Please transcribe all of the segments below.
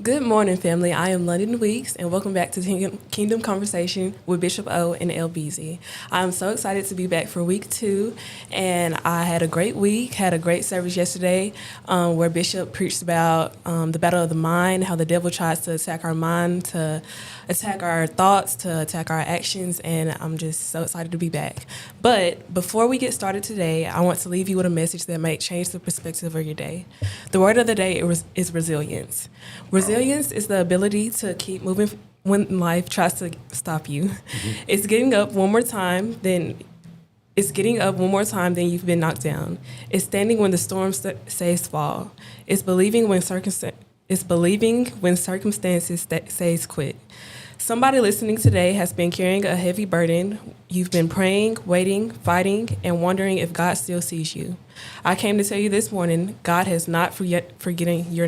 Good morning, family. I am London Weeks, and welcome back to Kingdom Conversation with Bishop O and LBZ. I'm so excited to be back for week 2, and I had a great week, had a great service yesterday where Bishop preached about the battle of the mind, how the devil tries to attack our mind, to attack our thoughts, to attack our actions, and I'm just so excited to be back. But before we get started today, I want to leave you with a message that might change the perspective of your day. The word of the day is resilience. Resilience is the ability to keep moving when life tries to stop you. It's getting up one more time than you've been knocked down. It's standing when the storm says fall. It's believing when circumstances says quit. Somebody listening today has been carrying a heavy burden. You've been praying, waiting, fighting, and wondering if God still sees you. I came to tell you this morning, God has not forgotten your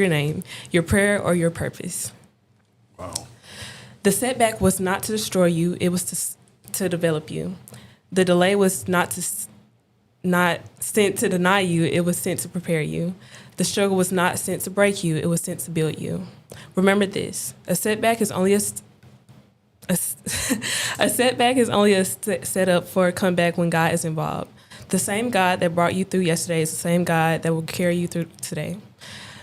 name, your prayer, or your purpose. Wow. The setback was not to destroy you, it was to develop you. The delay was not sent to deny you, it was sent to prepare you. The struggle was not sent to break you, it was sent to build you. Remember this, a setback is only a setup for a comeback when God is involved. The same God that brought you through yesterday is the same God that will carry you through today.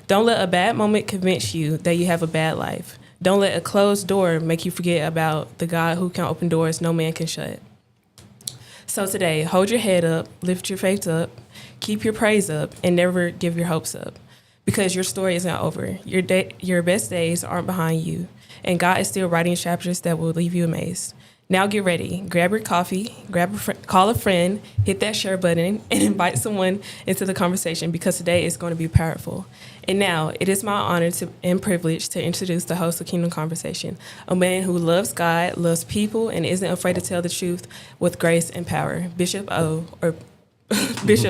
Don't let a bad moment convince you that you have a bad life. Don't let a closed door make you forget about the God who can open doors no man can shut. So today, hold your head up, lift your faith up, keep your praise up, and never give your hopes up. Because your story isn't over. Your best days aren't behind you. And God is still writing chapters that will leave you amazed. Now get ready. Grab your coffee, call a friend, hit that share button, and invite someone into the conversation because today is going to be powerful. And now, it is my honor and privilege to introduce the host of Kingdom Conversation, a man who loves God, loves people, and isn't afraid to tell the truth with grace and power, Bishop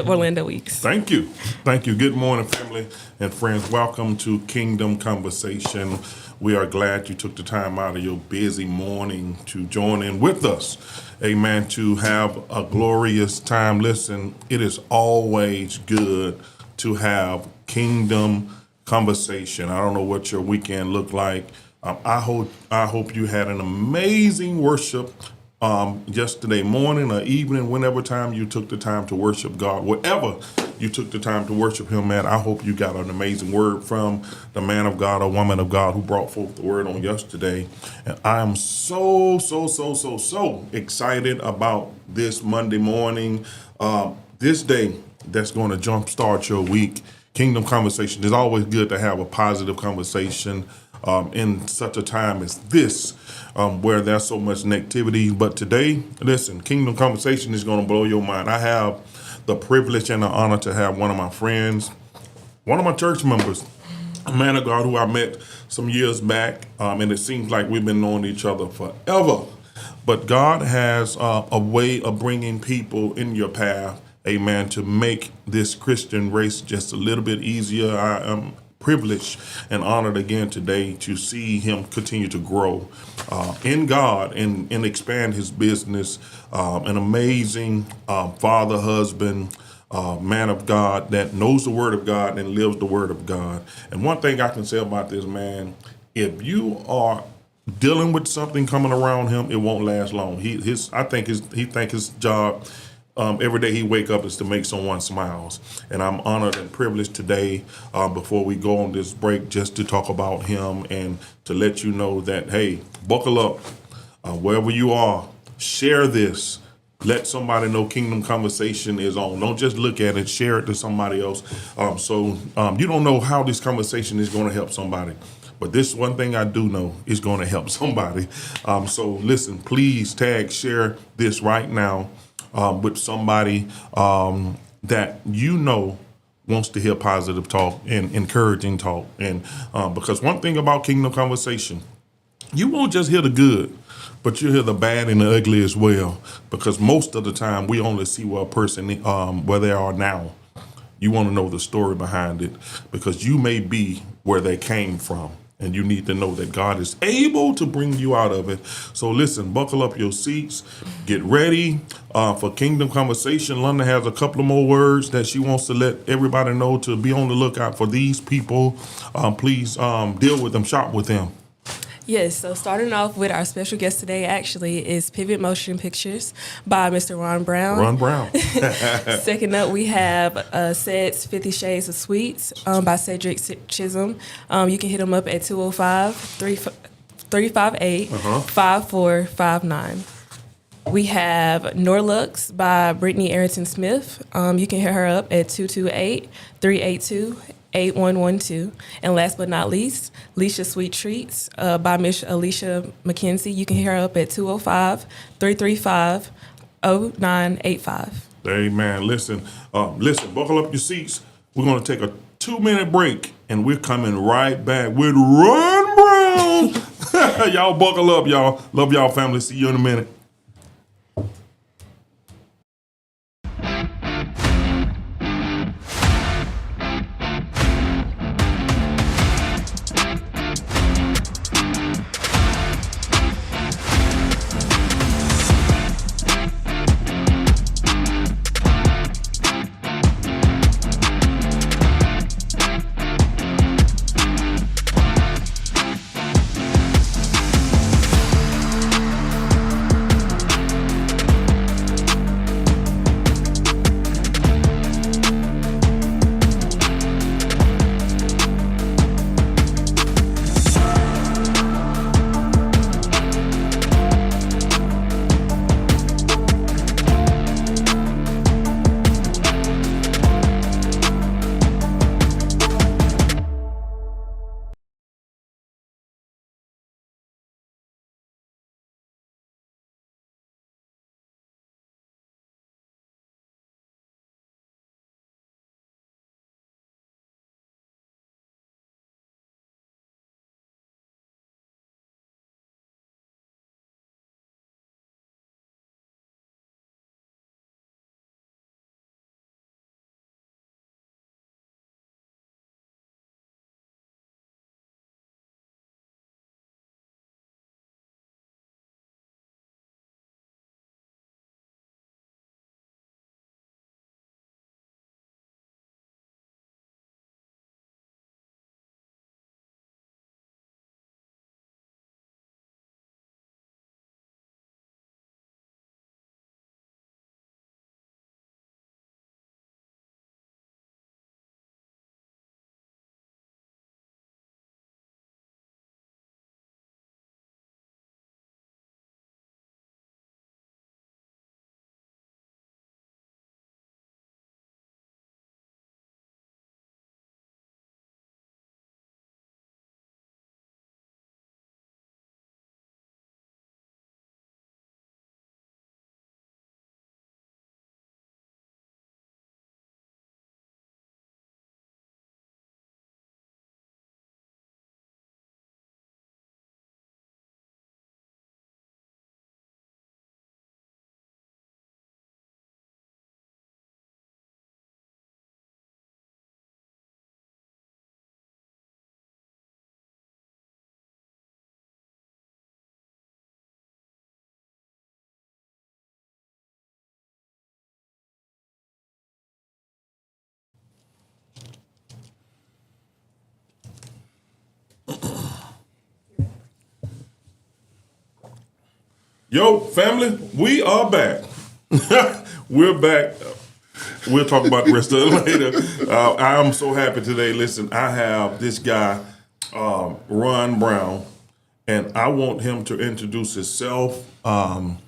Orlando Weeks. Thank you. Thank you. Good morning, family and friends. Welcome to Kingdom Conversation. We are glad you took the time out of your busy morning to join in with us. Amen. To have a glorious time. Listen, it is always good to have Kingdom Conversation. I don't know what your weekend looked like. I hope you had an amazing worship yesterday morning or evening, whenever time you took the time to worship God, wherever you took the time to worship Him at. I hope you got an amazing word from the man of God or woman of God who brought forth the word on yesterday. And I am so excited about this Monday morning, this day that's going to jumpstart your week. Kingdom Conversation. It's always good to have a positive conversation in such a time as this, where there's so much negativity. But today, listen, Kingdom Conversation is going to blow your mind. I have the privilege and the honor to have one of my friends, one of my church members, a man of God who I met some years back, and it seems like we've been knowing each other forever. But God has a way of bringing people in your path, amen, to make this Christian race just a little bit easier. I am privileged and honored again today to see him continue to grow in God and expand his business. An amazing father, husband, man of God that knows the word of God and lives the word of God. And one thing I can say about this man, if you are dealing with something coming around him, it won't last long. He think his job every day he wake up is to make someone smiles. And I'm honored and privileged today, before we go on this break, just to talk about him and to let you know that, hey, buckle up, wherever you are, share this. Let somebody know Kingdom Conversation is on. Don't just look at it, share it to somebody else. So you don't know how this conversation is going to help somebody. But this one thing I do know is going to help somebody. So listen, please share this right now with somebody that you know wants to hear positive talk and encouraging talk. And because one thing about Kingdom Conversation, you won't just hear the good, but you'll hear the bad and the ugly as well. Because most of the time, we only see where a person, where they are now. You want to know the story behind it because you may be where they came from. And you need to know that God is able to bring you out of it. So listen, buckle up your seats, get ready for Kingdom Conversation. London has a couple of more words that she wants to let everybody know to be on the lookout for these people. Please deal with them, shop with them. Yes, so starting off with our special guest today actually is Pivot Motion Pictures by Mr. Ron Brown. Ron Brown. Second up, we have Ced's 50 Shades of Sweets by Cedric Chisholm. You can hit him up at 205-358-5459. We have Norlux by Brittany Arrington Smith. You can hit her up at 228-382-8112. And last but not least, Leisha Sweet Treats by Miss Alicia McKenzie. You can hit her up at 205-335-0985. Amen. Listen, buckle up your seats. We're going to take a 2-minute break, and we're coming right back with Ron Brown. Y'all buckle up, y'all. Love y'all, family. See you in a minute. Yo, family, we are back. We're back. We'll talk about the rest of it later. I am so happy today. Listen, I have this guy, Ron Brown, and I want him to introduce himself and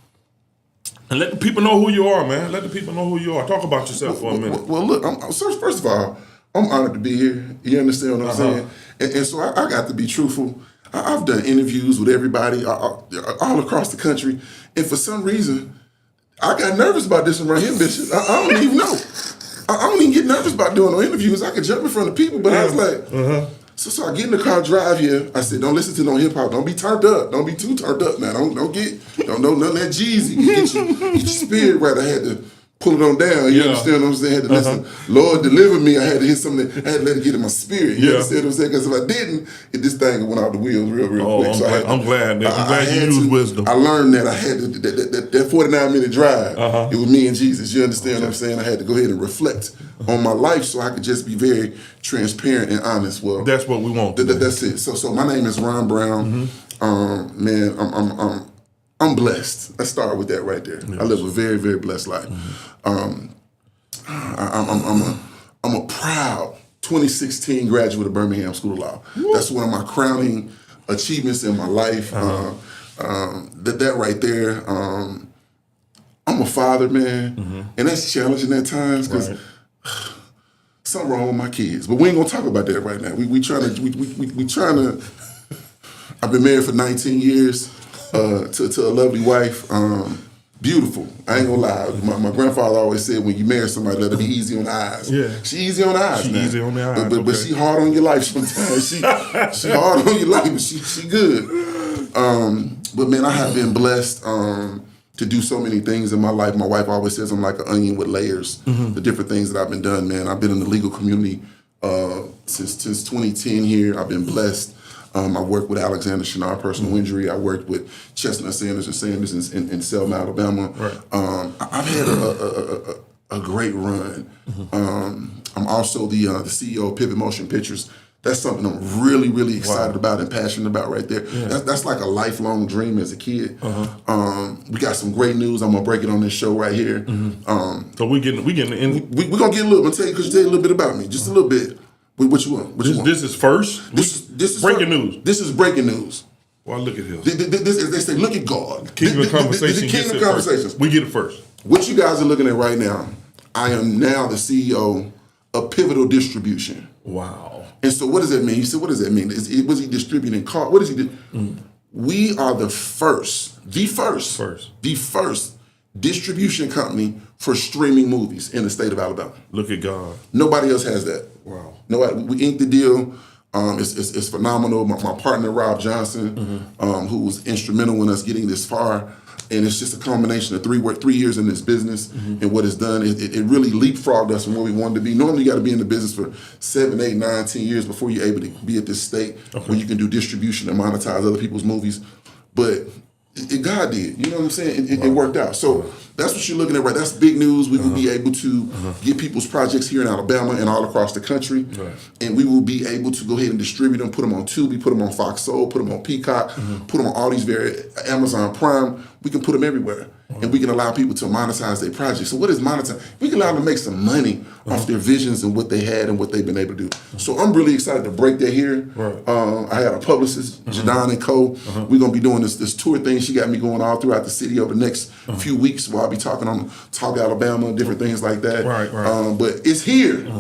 let the people know who you are, man. Let the people know who you are. Talk about yourself for a minute. Well, look, first of all, I'm honored to be here. You understand what I'm saying? And so I got to be truthful. I've done interviews with everybody all across the country, and for some reason, I got nervous about this one right here, Bishop. I don't even know. I don't even get nervous about doing no interviews. I could jump in front of people, but I was like, so I get in the car, drive here. I said, don't listen to no hip hop. Don't be turned up. Don't be too turned up now. Don't know none of that Jeezy. Get your spirit right. I had to pull it on down. You Yeah. understand what I'm saying? I had to listen. Lord, deliver me. I had to hit something. I had to let it get in my spirit. You Yeah. understand what I'm saying? Because if I didn't, this thing went out the wheels real Oh, quick. I'm glad you had used wisdom. I learned that I had to, that 49-minute drive. Uh-huh. It was me and Jesus. You understand what I'm saying? I had to go ahead and reflect on my life so I could just be very transparent and honest. Well, That's what we want. that's it. So my name is Ron Brown. Man, I'm blessed. Let's start with that right there. Yes. I live a very, very blessed life. I'm a proud 2016 graduate of Birmingham School of Law. That's one of my crowning achievements in my life. That right there. I'm a father, man, and that's challenging at times because something wrong with my kids. But we ain't gonna talk about that right now. We trying to. I've been married for 19 years to a lovely wife. Beautiful. I ain't gonna lie. My grandfather always said, when you marry somebody, let it be easy on the eyes. Yeah. She easy on the eyes. She man. easy on the eyes, But she hard on your life sometimes. She hard on your life, but she good. But man, I have been blessed to do so many things in my life. My wife always says I'm like an onion with layers. The different things that I've been done, man. I've been in the legal community since 2010 here. I've been blessed. I worked with Alexander Shenard, personal injury. I worked with Chestnut Sanders and Sanders in Selma, Alabama. Right. I've had a great run. I'm also the CEO of Pivot Motion Pictures. That's something I'm really, really excited about and passionate about right there. Yeah. That's like a lifelong dream as a kid. We got some great news. I'm gonna break it on this show right here. So we getting in. We're gonna get a little. I'm gonna tell you a little bit about me, just a little bit. What you want? This is first. This is breaking news. This is breaking news. Well, look at this. They say, look at God. Kingdom Conversation. The Kingdom Conversations. We get it first. What you guys are looking at right now, I am now the CEO of Pivotal Distribution. Wow. And so what does that mean? You said, what does that mean? Was he distributing cars? What does he do? We are the first distribution company for streaming movies in the state of Alabama. Look at God. Nobody else has that. Wow. Nobody. We inked the deal. It's phenomenal. My partner, Rob Johnson, who was instrumental in us getting this far. And it's just a combination of 3 years in this business and what it's done. It really leapfrogged us from where we wanted to be. Normally, you got to be in the business for 7, 8, 9, 10 years before you're able to be at this state where you can do distribution and monetize other people's movies. But God did. You know what I'm saying? It worked out. So that's what you're looking at, right? That's big news. We will be able to get people's projects here in Alabama and all across the country. Right. And we will be able to go ahead and distribute them, put them on Tubi, put them on Fox Soul, put them on Peacock, put them on all these various Amazon Prime. We can put them everywhere. And we can allow people to monetize their projects. So what is monetize? We can allow them to make some money off their visions and what they had and what they've been able to do. So I'm really excited to break that here. Right. I had a publicist, Jadon and Co. We're going to be doing this tour thing. She got me going all throughout the city over the next few weeks where I'll be talking on Talk Alabama, different things like that. Right. But it's here.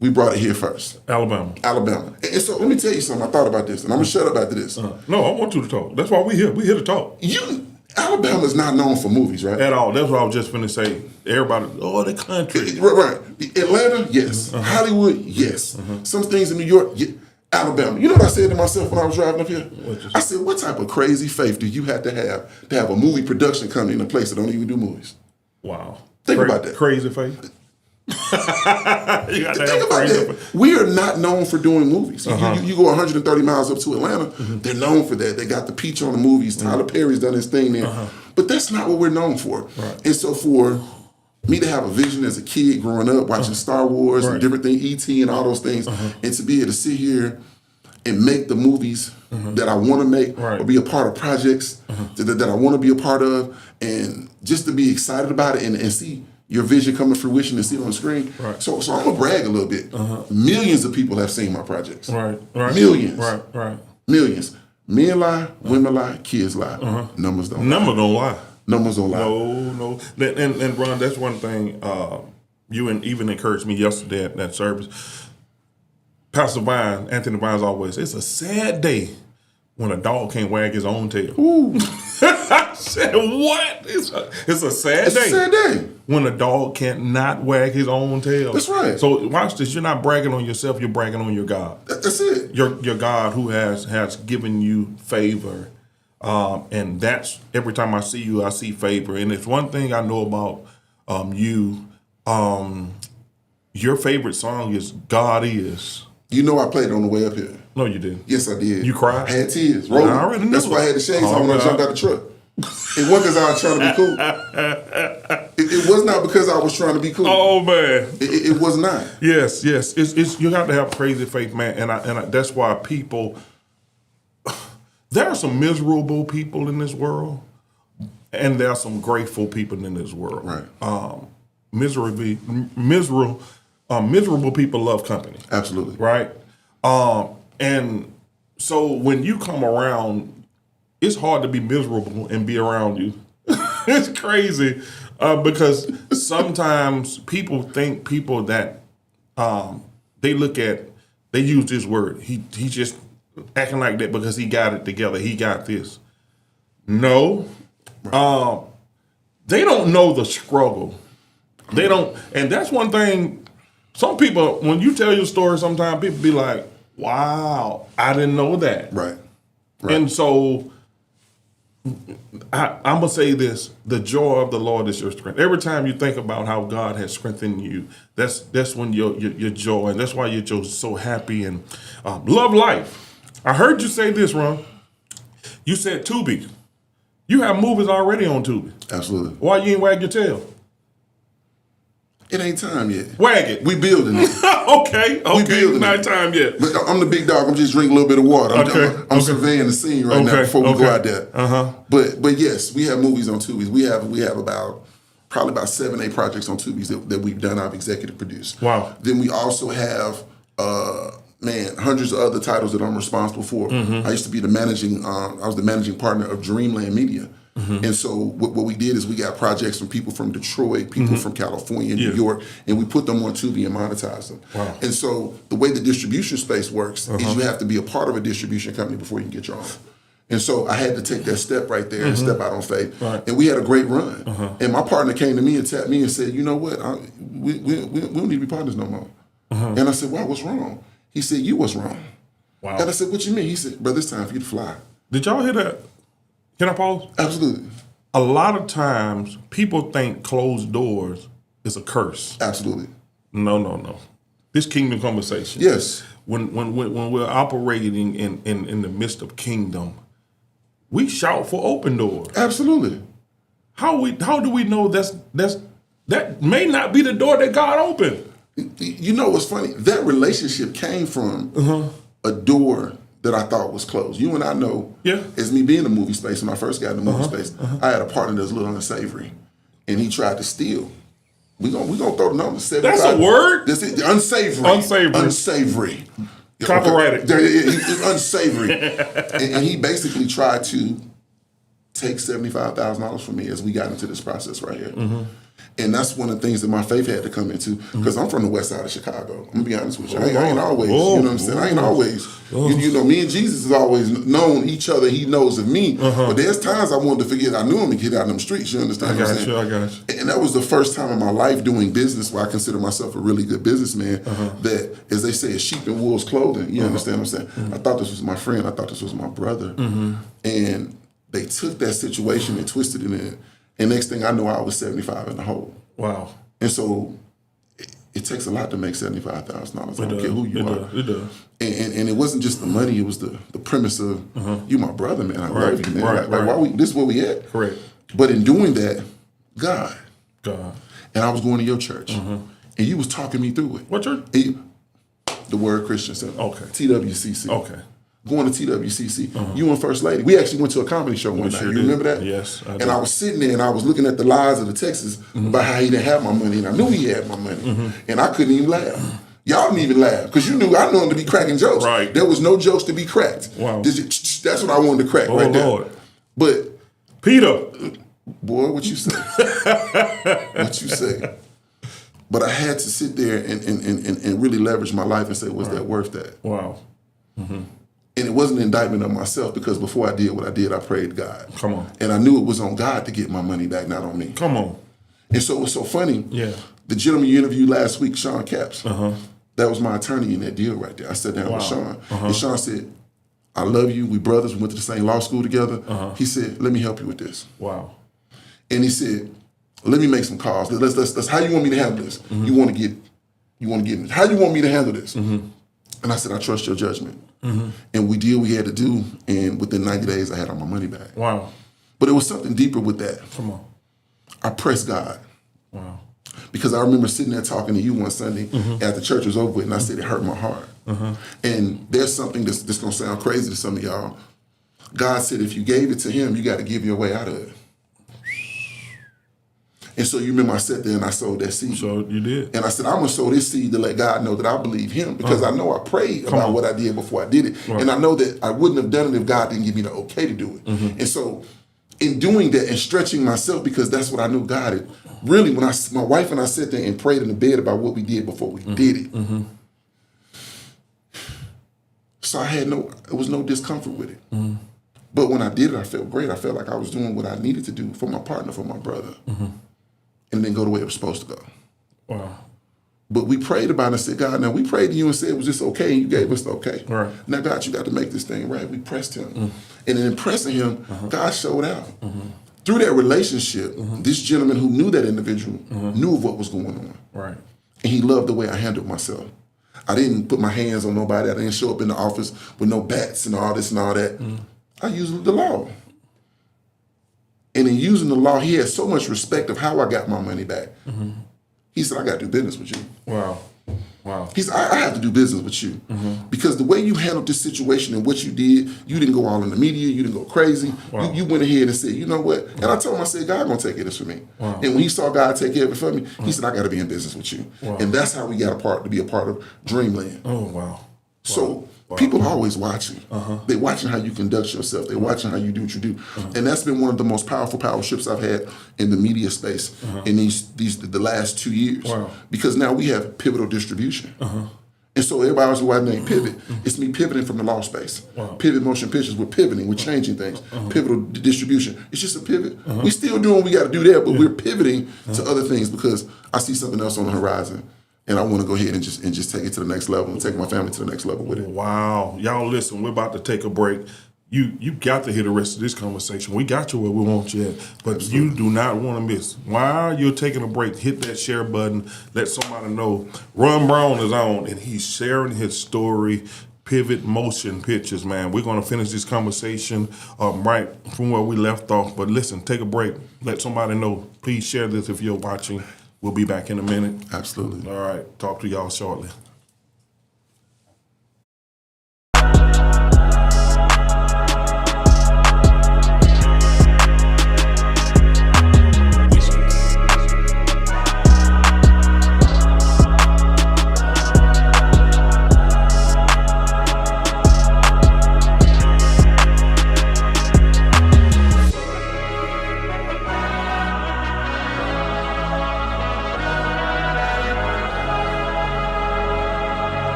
We brought it here first. Alabama. And so let me tell you something. I thought about this, and I'm going to shut up after this. No, I want you to talk. That's why we're here. We're here to talk. Alabama's not known for movies, right? At all. That's what I was just finna say. Everybody, the country. Right. Atlanta, yes. Hollywood, yes. Some things in New York, Alabama. You know what I said to myself when I was driving up here? I said, what type of crazy faith do you have to have a movie production company in a place that don't even do movies? Wow. Think about that. Crazy faith. You got to Think about that. We are not known for doing movies. You go 130 miles up to Atlanta, they're known for that. They got the peach on the movies. Tyler Perry's done his thing there. But that's not what we're known for. Right. And so for me to have a vision as a kid growing up, watching Star Wars and different things, E.T. and all those things, and to be able to sit here and make the movies that I want to make or be a part of projects that I want to be a part of, and just to be excited about it and see your vision come to fruition and see it on the screen. Right. So I'm going to brag a little bit. Millions of people have seen my projects. Right. Millions. Right. Millions. Men lie, women lie, kids lie. Numbers don't lie. Numbers don't lie. No. And Ron, that's one thing you even encouraged me yesterday at that service. Pastor Vine, Anthony Vine's always, it's a sad day when a dog can't wag his own tail. Ooh. I said, what? It's a sad day. It's a sad day. When a dog can't not wag his own tail. That's right. So watch this. You're not bragging on yourself. You're bragging on your God. That's it. Your God who has given you favor. And that's, every time I see you, I see favor. And it's one thing I know about you. Your favorite song is "God Is." You know I played it on the way up here. No, you didn't. Yes, I did. You cried? I had tears. Rolling. I already knew That's why I had the shades on when I jumped out the truck. It wasn't because I was trying to be cool. It was not because I was trying to be cool. Oh man. It was not. Yes. It's you have to have crazy faith, man, and that's why people. There are some miserable people in this world, and there are some grateful people in this world. Right. Miserable people love company. Absolutely. Right. And so when you come around, it's hard to be miserable and be around you. It's crazy because sometimes people think people that they use this word. He just acting like that because he got it together. He got this. No, they don't know the struggle. They don't, and that's one thing. Some people, when you tell your story, sometimes people be like, "Wow, I didn't know that." Right. And so I'm gonna say this: the joy of the Lord is your strength. Every time you think about how God has strengthened you, that's when your joy, and that's why you're just so happy and love life. I heard you say this, Ron. You said Tubi. You have movies already on Tubi. Absolutely. Why you ain't wag your tail? It ain't time yet. Wag it. We building it. Okay. building Not it. time yet. But I'm the big dog. I'm just drinking a little bit of water. I'm Okay. surveying the scene right now before we go out there. Uh-huh. But yes, we have movies on Tubi. We have probably about 7-8 projects on Tubi that we've done. I've executive produced. Wow. Then we also have hundreds of other titles that I'm responsible for. I used to be I was the managing partner of Dreamland Media. And so what we did is we got projects from people from Detroit, people from California, New York, and we put them on Tubi and monetize them. Wow. And so the way the distribution space works is you have to be a part of a distribution company before you can get your own. And so I had to take that step right there and step out on faith. Right. And we had a great run. And my partner came to me and tapped me and said, you know what, we don't need to be partners no more. And I said, why, what's wrong? He said, you was wrong. Wow. And I said, what you mean? He said, brother, it's time for you to fly. Did y'all hear that? Can I pause? Absolutely. A lot of times people think closed doors is a curse. Absolutely. No. This kingdom conversation. Yes. When we're operating in the midst of kingdom, we shout for open doors. Absolutely. How do we know that may not be the door that God opened? You know what's funny? That relationship came from a door that I thought was closed. You and I know, as me being in the movie space, when I first got in the movie space, I had a partner that was a little unsavory, and he tried to steal. We gonna throw the number 75. That's a word? This is unsavory. Unsavory. Copyrighted. It's unsavory. and he basically tried to take $75,000 from me as we got into this process right here. And that's one of the things that my faith had to come into, because I'm from the west side of Chicago. I'm gonna be honest with you. I ain't always, you know what I'm saying? I ain't always, you know, me and Jesus has always known each other. He knows of me. But there's times I wanted to forget I knew him and get out in them streets. You understand what I'm saying? I got you. And that was the first time in my life doing business where I consider myself a really good businessman. That, as they say, is sheep in wolves clothing. You understand what I'm saying? I thought this was my friend. I thought this was my brother. And they took that situation and twisted it in. And next thing I know, I was 75 in the hole. Wow. And so it takes a lot to make $75,000. I don't care who you are. It does. And it wasn't just the money, it was the premise of, you my brother, man. I love you, man. Right. Why this is where we at. Correct. But in doing that, God. God. And I was going to your church. And you was talking me through it. What church? The Word Christian Center. Okay. TWCC. Okay. Going to TWCC. You and First Lady. We actually went to a comedy show one night. sure You did. remember that? Yes, I do. And I was sitting there and I was looking at the lies of the texts about how he didn't have my money, and I knew he had my money. And I couldn't even laugh. Y'all didn't even laugh because I knew him to be cracking jokes. Right. There was no jokes to be cracked. Wow. That's what I wanted to crack right there. Lord. But Peter. boy, what you say? What you say? But I had to sit there and really leverage my life and say, was that worth that? Wow. And it wasn't an indictment of myself, because before I did what I did, I prayed to God. Come on. And I knew it was on God to get my money back, not on me. Come on. And so it was so funny. Yeah. The gentleman you interviewed last week, Sean Capps, that was my attorney in that deal right there. I sat down with Sean. And Sean said, I love you. We brothers. We went to the same law school together. He said, let me help you with this. Wow. And he said, let me make some calls. Let's how you want me to handle this? You want to get me. How you want me to handle this? And I said, I trust your judgment. And we did what we had to do, and within 90 days, I had all my money back. Wow. But it was something deeper with that. Come on. I pressed God. Wow. Because I remember sitting there talking to you one Sunday after church was over with, and I said, it hurt my heart. And there's something that's going to sound crazy to some of y'all. God said, if you gave it to him, you got to give your way out of it. And so you remember I sat there and I sowed that seed. So you did. And I said, I'm going to sow this seed to let God know that I believe him, because I know I prayed about what I did before I did it. Right. And I know that I wouldn't have done it if God didn't give me the okay to do it. And so in doing that and stretching myself, because that's what I knew God had, really, when my wife and I sat there and prayed in the bed about what we did before we did it. So it was no discomfort with it. But when I did it, I felt great. I felt like I was doing what I needed to do for my partner, for my brother. And it didn't go the way it was supposed to go. Wow. But we prayed about it and said, God, now we prayed to you and said, was this okay? And you gave us the okay. Right. Now, God, you got to make this thing right. We pressed him. And in pressing him, God showed out. Through that relationship, this gentleman who knew that individual knew of what was going on. Right. And he loved the way I handled myself. I didn't put my hands on nobody. I didn't show up in the office with no bats and all this and all that. I used the law. And in using the law, he had so much respect of how I got my money back. He said, I got to do business with you. Wow. Wow. He said, I have to do business with you. Because the way you handled this situation and what you did, you didn't go all in the media, you didn't go crazy. Wow. You went ahead and said, you know what? And I told him, I said, God gonna take care of this for me. Wow. And when he saw God take care of it for me, he said, I gotta be in business with you. Wow. And that's how we got to be a part of Dreamland. Oh, wow. So people are always watching. They're watching how you conduct yourself. They're watching how you do what you do. And that's been one of the most powerful shifts I've had in the media space in the last 2 years. Wow. Because now we have pivotal distribution. And so everybody was why name Pivot. It's me pivoting from the law space. Wow. Pivot Motion Pictures, we're pivoting, we're changing things. Pivotal distribution. It's just a pivot. We still doing what we got to do there, but we're pivoting to other things because I see something else on the horizon. And I want to go ahead and just take it to the next level and take my family to the next level with it. Wow. Y'all listen, we're about to take a break. You got to hear the rest of this conversation. We got you where we want you at, but you do not want to miss. While you're taking a break, hit that share button. Let somebody know Ron Brown is on, and he's sharing his story. Pivot Motion Pictures, man. We're going to finish this conversation right from where we left off. But listen, take a break. Let somebody know. Please share this if you're watching. We'll be back in a minute. Absolutely. All right. Talk to y'all shortly.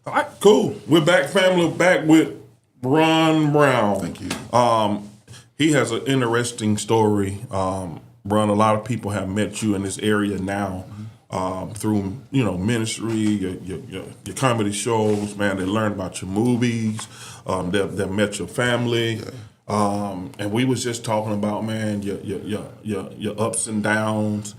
All right, cool. We're back, family. Back with Ron Brown. Thank you. He has an interesting story. Ron, a lot of people have met you in this area now through ministry, your comedy shows. Man, they learned about your movies. They met your family. And we was just talking about, man, your ups and downs.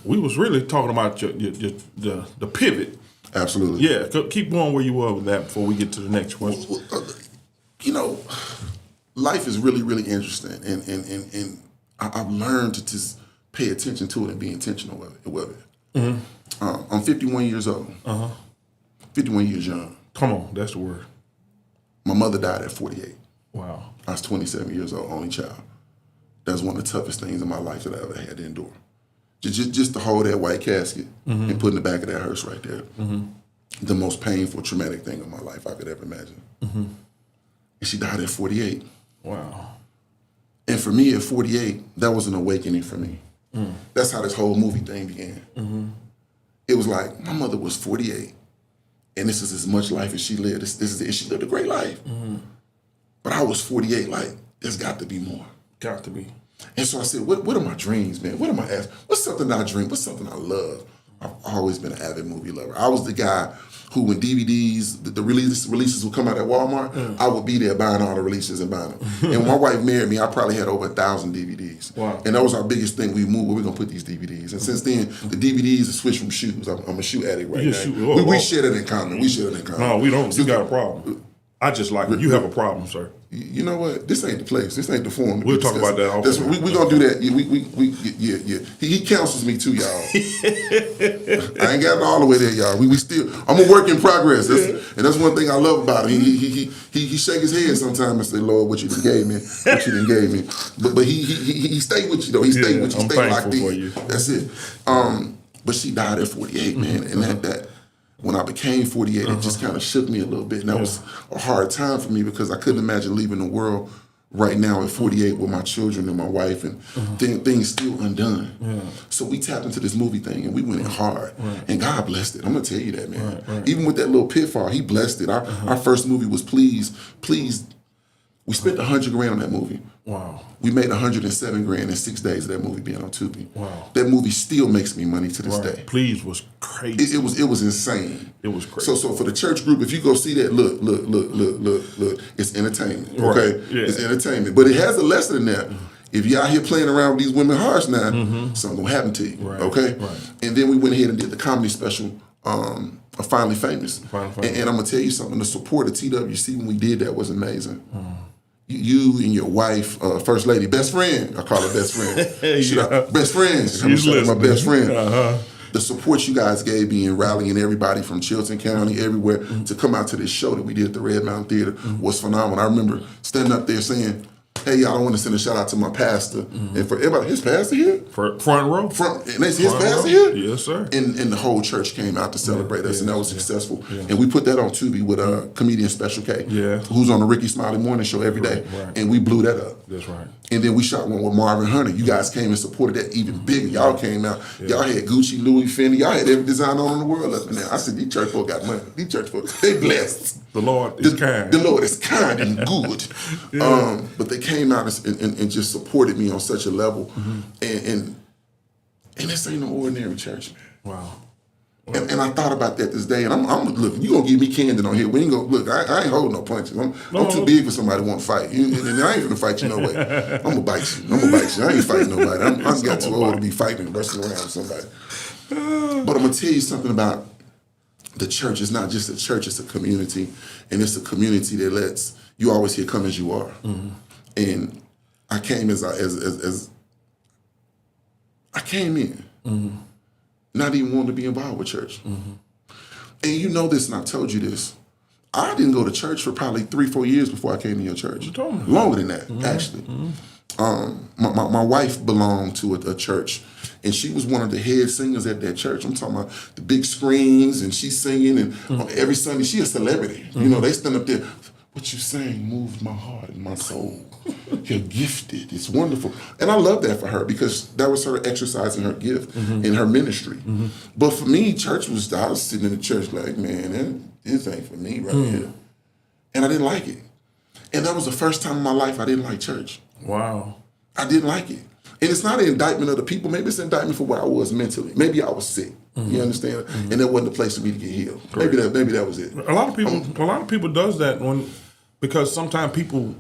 We was really talking about the pivot. Absolutely. Yeah, keep going where you were with that before we get to the next one. Life is really, really interesting, and I've learned to just pay attention to it and be intentional with it. I'm 51 years old. 51 years young. Come on, that's the word. My mother died at 48. Wow. I was 27 years old, only child. That was one of the toughest things in my life that I ever had to endure. Just to hold that white casket and put in the back of that hearse right there. The most painful, traumatic thing in my life I could ever imagine. And she died at 48. Wow. And for me at 48, that was an awakening for me. That's how this whole movie thing began. It was like, my mother was 48, and this is as much life as she lived. She lived a great life. But I was 48, like, there's got to be more. Got to be. And so I said, what are my dreams, man? What am I asking? What's something I dream? What's something I love? I've always been an avid movie lover. I was the guy who, when DVDs, the releases would come out at Walmart, I would be there buying all the releases and buying them. And when my wife married me, I probably had over 1,000 DVDs. Wow. And that was our biggest thing. We moved, where we going to put these DVDs? And since then, the DVDs have switched from shoes. I'm a shoe addict right now. We share that in common. No, we don't. You got a problem. I just like it. You have a problem, sir. You know what? This ain't the place. This ain't the forum. We'll talk about that. That's we gonna do that. Yeah. He counsels me too, y'all. I ain't got it all the way there, y'all. We still. I'm a work in progress. That's one thing I love about him. He shake his head sometimes and say, "Lord, what you done gave me? What you done gave me?" But he stayed with you though. He stayed with you. I'm Stayed locked thankful in. for you. That's it. But she died at 48, man, and that. When I became 48, it just kind of shook me a little bit. And that was a hard time for me because I couldn't imagine leaving the world right now at 48 with my children and my wife and things still undone. So we tapped into this movie thing and we went in hard. And God blessed it. I'm going to tell you that, man. Even with that little pitfall, he blessed it. Our first movie was Please. We spent $100,000 on that movie. Wow. We made $107,000 in 6 days of that movie being on Tubi. Wow. That movie still makes me money to this day. Please was crazy. It was insane. It was crazy. So for the church group, if you go see that, look, it's entertainment. Okay? Right. Yeah. It's entertainment. But it has a lesson in there. If you're out here playing around with these women harsh now, something will happen to you. Right. Okay? Right. And then we went ahead and did the comedy special, Finally Famous. And I'm gonna tell you something, the support of TWC when we did that was amazing. You and your wife, First Lady, best friend. I call her best friend. Best friend. I'm my best friend. The support you guys gave me in rallying everybody from Chilton County, everywhere, to come out to this show that we did at the Red Mountain Theater was phenomenal. I remember standing up there saying, "Hey, y'all, I want to send a shout out to my pastor." And for everybody, his pastor here? Front row? And that's his pastor here? Yes, sir. And the whole church came out to celebrate us, and that was successful. And we put that on Tubi with comedian Special K, who's on the Ricky Smiley Morning Show every day. Right. And we blew that up. That's right. And then we shot one with Marvin Hunter. You guys came and supported that even bigger. Y'all came out. Y'all had Gucci, Louis, Fendi. Y'all had every design on in the world up in there. I said, these church folk got money. These church folk, they blessed. The Lord is kind. The Lord is kind and good. But they came out and just supported me on such a level. And this ain't no ordinary church, man. Wow. And I thought about that this day, and I'm look, you gonna give me Camden on here. We ain't gonna look. I ain't holding no punches. I'm too big for somebody who want to fight. And I ain't gonna fight you no way. I'm gonna bite you. I ain't fighting nobody. I'm got too old to be fighting and wrestling around with somebody. But I'm gonna tell you something about the church. It's not just a church; it's a community, and it's a community that lets you always hear "Come as you are." And I came as I came in. Not even wanting to be involved with church. And you know this, and I told you this. I didn't go to church for probably 3-4 years before I came to your church. You told me. Longer than that, actually. My wife belonged to a church, and she was one of the head singers at that church. I'm talking about the big screens, and she's singing, and every Sunday, she a celebrity. You know, they stand up there, "What you sang moved my heart and my soul. You're gifted. It's wonderful." And I love that for her because that was her exercising her gift in her ministry. But for me, church was, I was sitting in the church like, man, this ain't for me right here. And I didn't like it. And that was the first time in my life I didn't like church. Wow. I didn't like it. And it's not an indictment of the people. Maybe it's an indictment for where I was mentally. Maybe I was sick. You understand? And that wasn't the place for me to get healed. Maybe that was it. A lot of people does that because sometimes people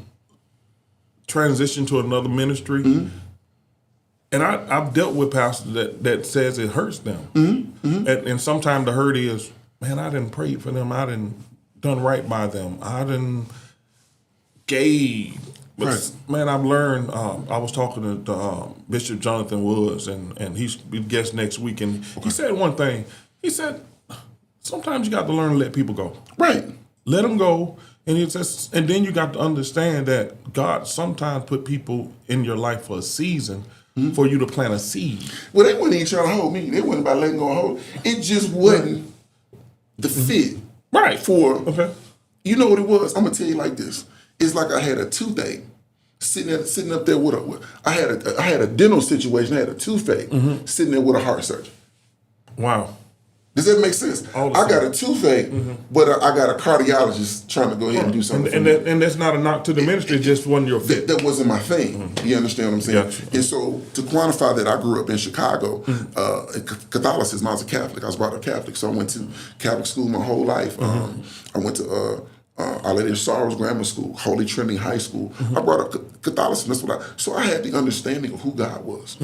transition to another ministry, and I've dealt with pastors that says it hurts them, and sometimes the hurt is, man, I didn't pray for them, I didn't done right by them, I didn't gave But man, I've learned. I was talking to Bishop Jonathan Woods, and he's be guest next week, and he said one thing. He said, sometimes you got to learn to let people go. Right. Let them go, and he says, and then you got to understand that God sometimes put people in your life for a season for you to plant a seed. Well, they wasn't even trying to hold me. They wasn't about letting go and hold. It just wasn't the fit. Right. For, Okay. you know what it was? I'm going to tell you like this. It's like I had a toothache sitting up there with I had a dental situation. I had a toothache sitting there with a heart surgeon. Wow. Does that make sense? I got a toothache, but I got a cardiologist trying to go ahead and do something. And that's not a knock to the ministry. It just wasn't your fit. That wasn't my thing. You understand what I'm saying? Gotcha. And so to quantify that, I grew up in Chicago. Catholicism, I was a Catholic. I was brought up Catholic. So I went to Catholic school my whole life. I went to Our Lady of Sorrows Grammar School, Holy Trinity High School. I brought up Catholicism. So I had the understanding of who God was.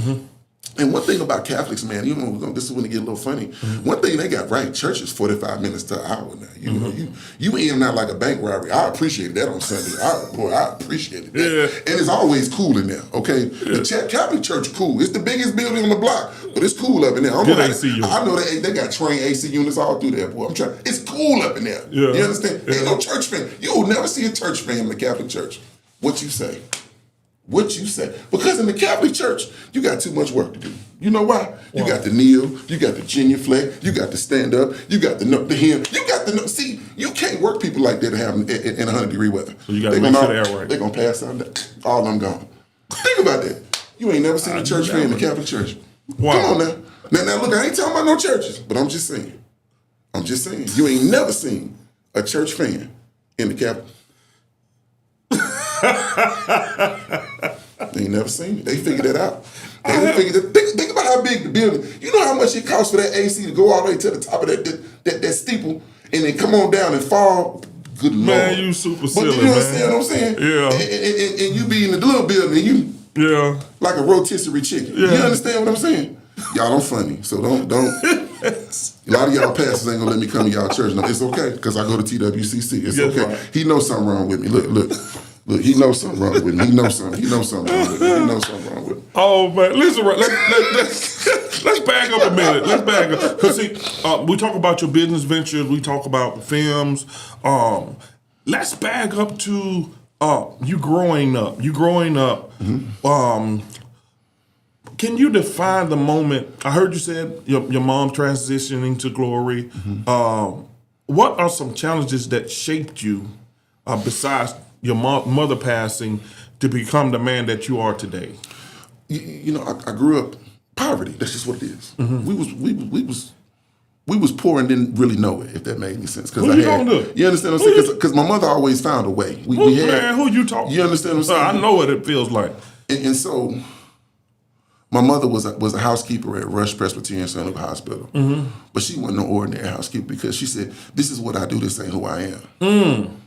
And one thing about Catholics, man, you know, this is when it get a little funny. One thing they got right, church is 45 minutes to an hour now. You know, you in and out like a bank robbery. I appreciated that on Sunday. I appreciated that. Yeah. And it's always cool in there, okay? The Catholic church cool. It's the biggest building on the block, but it's cool up in there. Good AC unit. I know they got trained AC units all through there, boy. It's cool up in there. Yeah. You understand? Ain't no church fan. You will never see a church fan in the Catholic church. What you say? What you say? Because in the Catholic Church, you got too much work to do. You know why? You got the kneel, you got the genuflect, you got the stand up, you got the hymn, you got the see. You can't work people like that to have in 100-degree weather. So you got to make sure they're right. They're gonna pass out. All of them gone. Think about that. You ain't never seen a church fan in the Catholic Church. Wow. Come on now. Now look, I ain't talking about no churches, but I'm just saying. You ain't never seen a church fan in the Catholic. They ain't never seen it. They figured that out. Think about how big the building. You know how much it costs for that AC to go all the way to the top of that steeple and then come on down and fall. Good Lord. Man, you super silly, But you understand what I'm saying? Yeah. And you be in the little building and you like a rotisserie chicken. Yeah. You understand what I'm saying? Y'all, I'm funny, so don't. A lot of y'all pastors ain't gonna let me come to y'all church. No, it's okay because I go to TWCC. It's okay. Right. He knows something wrong with me. Look. He knows something wrong with me. He knows something wrong with me. Oh man, listen, let's back up a minute. Let's back up because see, we talk about your business ventures. We talk about films. Let's back up to you growing up. Can you define the moment? I heard you said your mom transitioning to glory. What are some challenges that shaped you besides your mother passing to become the man that you are today? You know, I grew up poverty. That's just what it is. We was poor and didn't really know it, if that made any sense. Who you gonna do? You understand what I'm saying? Because my mother always found a way. Who you talking? You understand what I'm saying? I know what it feels like. And so, my mother was a housekeeper at Rush Presbyterian St. Luke Hospital. But she wasn't no ordinary housekeeper because she said, this is what I do, this ain't who I am.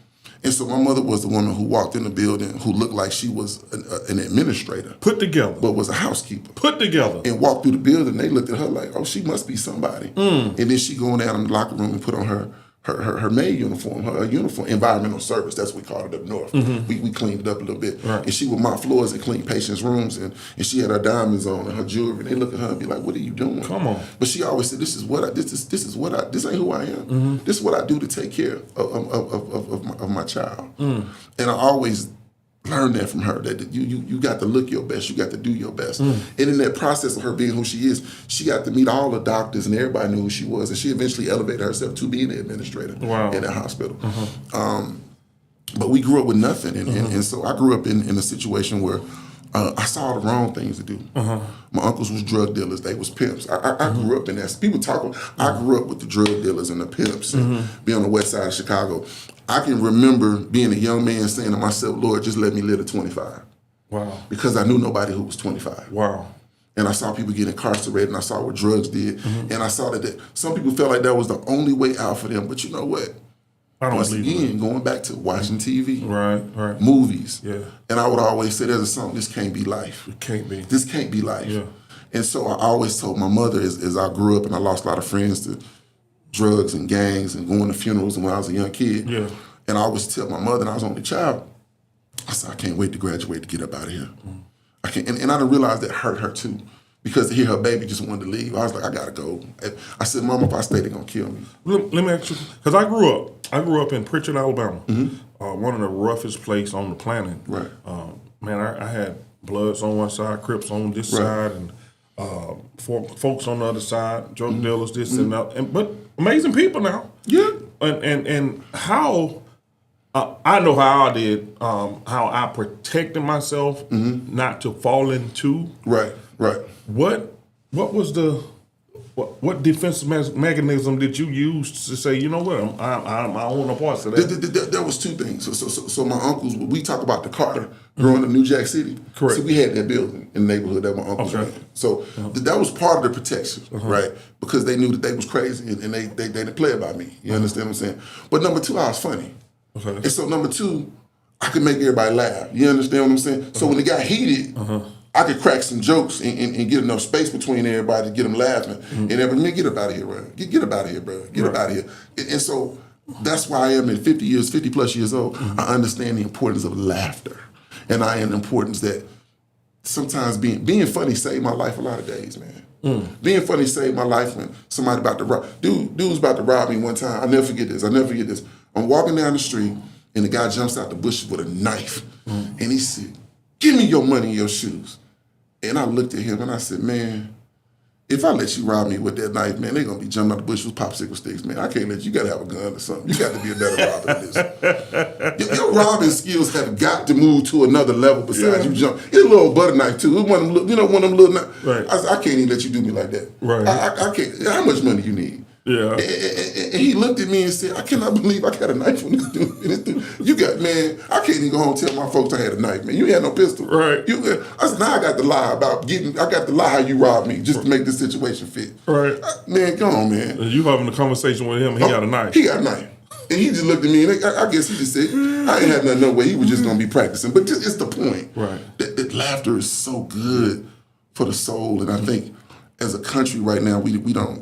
And so my mother was the woman who walked in the building who looked like she was an administrator. Put together. But was a housekeeper. Put together. And walked through the building, they looked at her like, oh, she must be somebody. And then she go down in the locker room and put on her maid uniform, her uniform, environmental service. That's what we called it up north. We cleaned it up a little bit. Right. And she would mop floors and clean patients' rooms, and she had her diamonds on and her jewelry. And they look at her and be like, what are you doing? Come on. But she always said, this ain't who I am. This is what I do to take care of my child. And I always learned that from her, that you got to look your best, you got to do your best. And in that process of her being who she is, she got to meet all the doctors and everybody knew who she was, and she eventually elevated herself to being the administrator in that hospital. But we grew up with nothing, and so I grew up in a situation where I saw the wrong things to do. My uncles was drug dealers, they was pimps. I grew up in that. People talk, I grew up with the drug dealers and the pimps and being on the west side of Chicago. I can remember being a young man saying to myself, Lord, just let me live to 25. Wow. Because I knew nobody who was 25. Wow. And I saw people get incarcerated, and I saw what drugs did. And I saw that some people felt like that was the only way out for them. But you know what? Once again, going back to watching TV, right, movies. Yeah. And I would always say, there's a song, this can't be life. It can't be. This can't be life. Yeah. And so I always told my mother, as I grew up and I lost a lot of friends to drugs and gangs and going to funerals and when I was a young kid. Yeah. And I always tell my mother, and I was only child, I said, I can't wait to graduate to get up out of here. I can't, and I didn't realize that hurt her too. Because to hear her baby just wanted to leave, I was like, I gotta go. I said, Mom, if I stay, they're gonna kill me. Let me ask you, because I grew up in Pritchard, Alabama, one of the roughest places on the planet. Right. Man, I had Bloods on one side, Crips on this side, and folks on the other side, drug dealers, this and that. But amazing people now. Yeah. And how I know how I did, how I protected myself not to fall into. Right. What was the what defensive mechanism did you use to say, you know what, I own a part of that? There was two things. So my uncles, we talk about the Carter growing up in New Jack City. Correct. See, we had that building in the neighborhood that my uncles Okay. ran. So that was part of the protection, right? Because they knew that they was crazy and they didn't play about me. You understand what I'm saying? But number two, I was funny. Okay. And so number two, I could make everybody laugh. You understand what I'm saying? So when it got heated, I could crack some jokes and get enough space between everybody to get them laughing. And everybody, man, get up out of here, bro. Get up out of here, bro. Get up out of here. And so that's why I am at 50 plus years old. I understand the importance of laughter. And I am the importance that sometimes being funny saved my life a lot of days, man. Being funny saved my life when somebody about to rob. Dude was about to rob me one time. I'll never forget this. I'm walking down the street and the guy jumps out the bushes with a knife. And he said, "Give me your money and your shoes." And I looked at him and I said, "Man, if I let you rob me with that knife, man, they're going to be jumping out the bush with popsicle sticks, man. I can't let you. You got to have a gun or something. You got to be a better robber than this. Your robbing skills have got to move to another level besides you jump. It's a little butter knife, too. It's one of them, one of them little knives." Right. I said, "I can't even let you do me like that. Right. I can't. How much money you need?" Yeah. And he looked at me and said, "I cannot believe I got a knife on this dude. You got, man, I can't even go home and tell my folks I had a knife, man. You had no pistol." Right. I said, "Now I got to lie I got to lie how you robbed me just to make this situation fit." Right. Man, come on, man. You having a conversation with him, he got a knife. He got a knife. And he just looked at me and I guess he just said, I ain't had nothing no way. He was just going to be practicing. But just, it's the point. Right. That laughter is so good for the soul. And I think as a country right now, we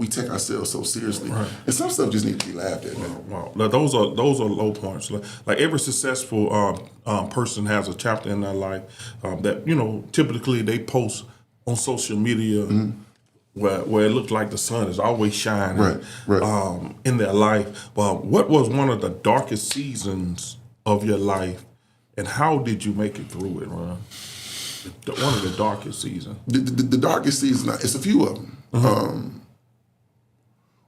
take ourselves so seriously. Right. And some stuff just needs to be laughed at, man. Wow. Now, those are low points. Like every successful person has a chapter in their life that, typically they post on social media where it looks like the sun is always shining Right. in their life. What was one of the darkest seasons of your life, and how did you make it through it, Ron? One of the darkest seasons. The darkest season, it's a few of them.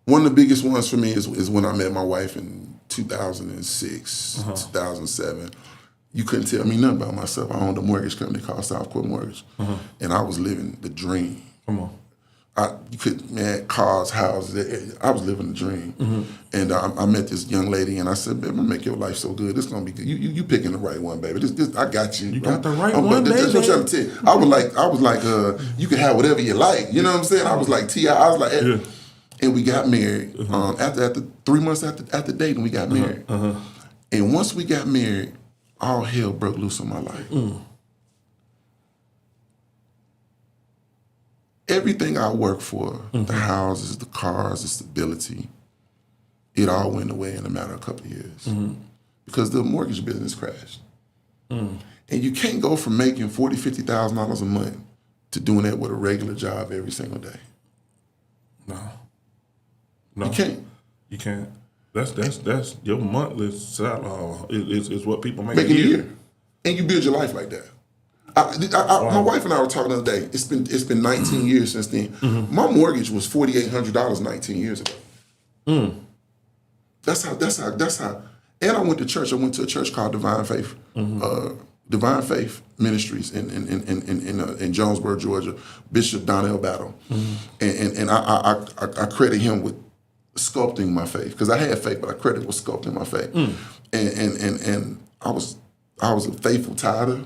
One of the biggest ones for me is when I met my wife in 2006, 2007. You couldn't tell me nothing about myself. I owned a mortgage company called Southcourt Mortgage, and I was living the dream. Come on. You could, man, cars, houses. I was living the dream. And I met this young lady, and I said, "Babe, I'm gonna make your life so good. It's gonna be good. You picking the right one, baby. This, I got you. You got the right one, That's what baby." I'm trying to tell you. I was like, you can have whatever you like. You know what I'm saying? I was like T.I. I was like, Yeah. And we got married. After 3 months after dating, we got married. And once we got married, all hell broke loose in my life. Everything I worked for, the houses, the cars, the stability, it all went away in a matter of a couple of years because the mortgage business crashed. And you can't go from making $40,000, $50,000 a month to doing that with a regular job every single day. No. You can't. You can't. That's your monthly salary is what people make Making a year. And you build your life like that. My wife and I were talking the other day. It's been 19 years since then. My mortgage was $4,800 19 years ago. That's how. And I went to church. I went to a church called Divine Faith, Divine Faith Ministries in Jonesboro, Georgia. Bishop Donnell Battle, and I credit him with sculpting my faith because I had faith, but I credit him with sculpting my faith. And I was a faithful tither.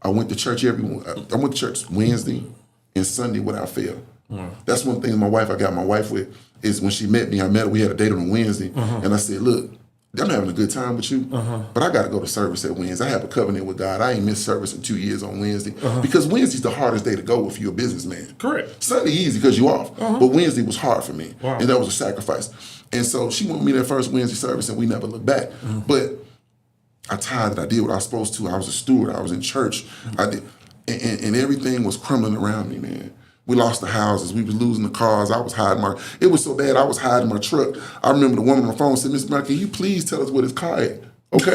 I went to church I went to church Wednesday and Sunday without fail. That's one thing I got my wife with is when she met me, we had a date on Wednesday, and I said, "Look, I'm having a good time with you, but I got to go to service at Wednesday. I have a covenant with God. I ain't missed service in 2 years on Wednesday because Wednesday's the hardest day to go if you're a businessman. Correct. Sunday easy because you off, but Wednesday was hard for me, Wow. and that was a sacrifice. And so she went with me that first Wednesday service, and we never looked back. But I tithed, I did what I was supposed to. I was a steward. I was in church. I did, and everything was crumbling around me, man. We lost the houses. We was losing the cars. I was hiding my. It was so bad. I was hiding my truck. I remember the woman on the phone said, "Mr. Brown, can you please tell us what his car at?" Okay.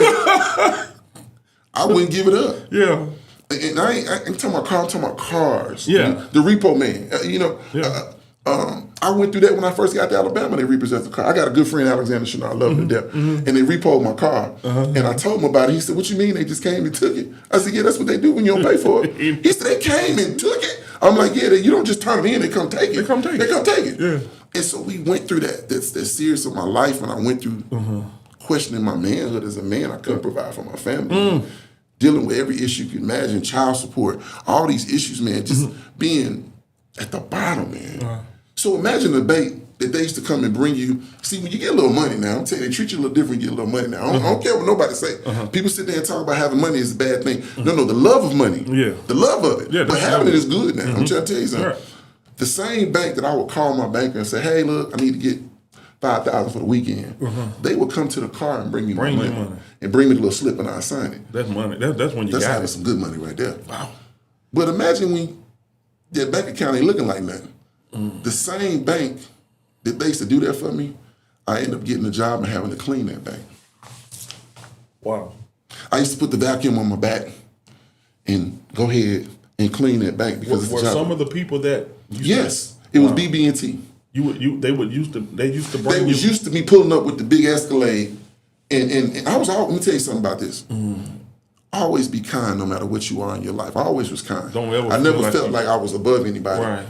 I wouldn't give it up. Yeah. And I ain't talking about cars. I'm talking about cars. Yeah. The repo man. Yeah. I went through that when I first got to Alabama. They repossessed the car. I got a good friend, Alexander Chanel. I love him to death. And they repoed my car. And I told him about it. He said, "What you mean they just came and took it?" I said, "Yeah, that's what they do when you don't pay for it." He said, "They came and took it." I'm like, "Yeah, you don't just turn it in. They come take it. They come take it. Yeah. Yeah. And so we went through that series of my life, and I went through questioning my manhood as a man. I couldn't provide for my family. Dealing with every issue you can imagine, child support, all these issues, man, just being at the bottom, man. So imagine the bank that they used to come and bring you. See, when you get a little money now, I'm telling you, they treat you a little different, you get a little money now. I don't care what nobody say. People sit there and talk about having money is a bad thing. No, the love of money. Yeah. The love of it. Yeah, but having it is good now. I'm trying to tell you something. Right. The same bank that I would call my banker and say, "Hey, look, I need to get $5,000 for the weekend." They would come to the car and bring me my money. And bring me the little slip and I sign it. That's money. That's when you That's got having it. some good money right there. Wow. But imagine when that bank account ain't looking like nothing. The same bank that they used to do that for me, I ended up getting a job and having to clean that bank. Wow. I used to put the vacuum on my back and go ahead and clean that bank because Were it's a job. some of the people that Yes, it was BB&T. they used to bring They you. was used to me pulling up with the big Escalade, and I was all. Let me tell you something about this. Always be kind, no matter what you are in your life. I always was kind. Don't ever I feel never like felt you- like I was above anybody. Right.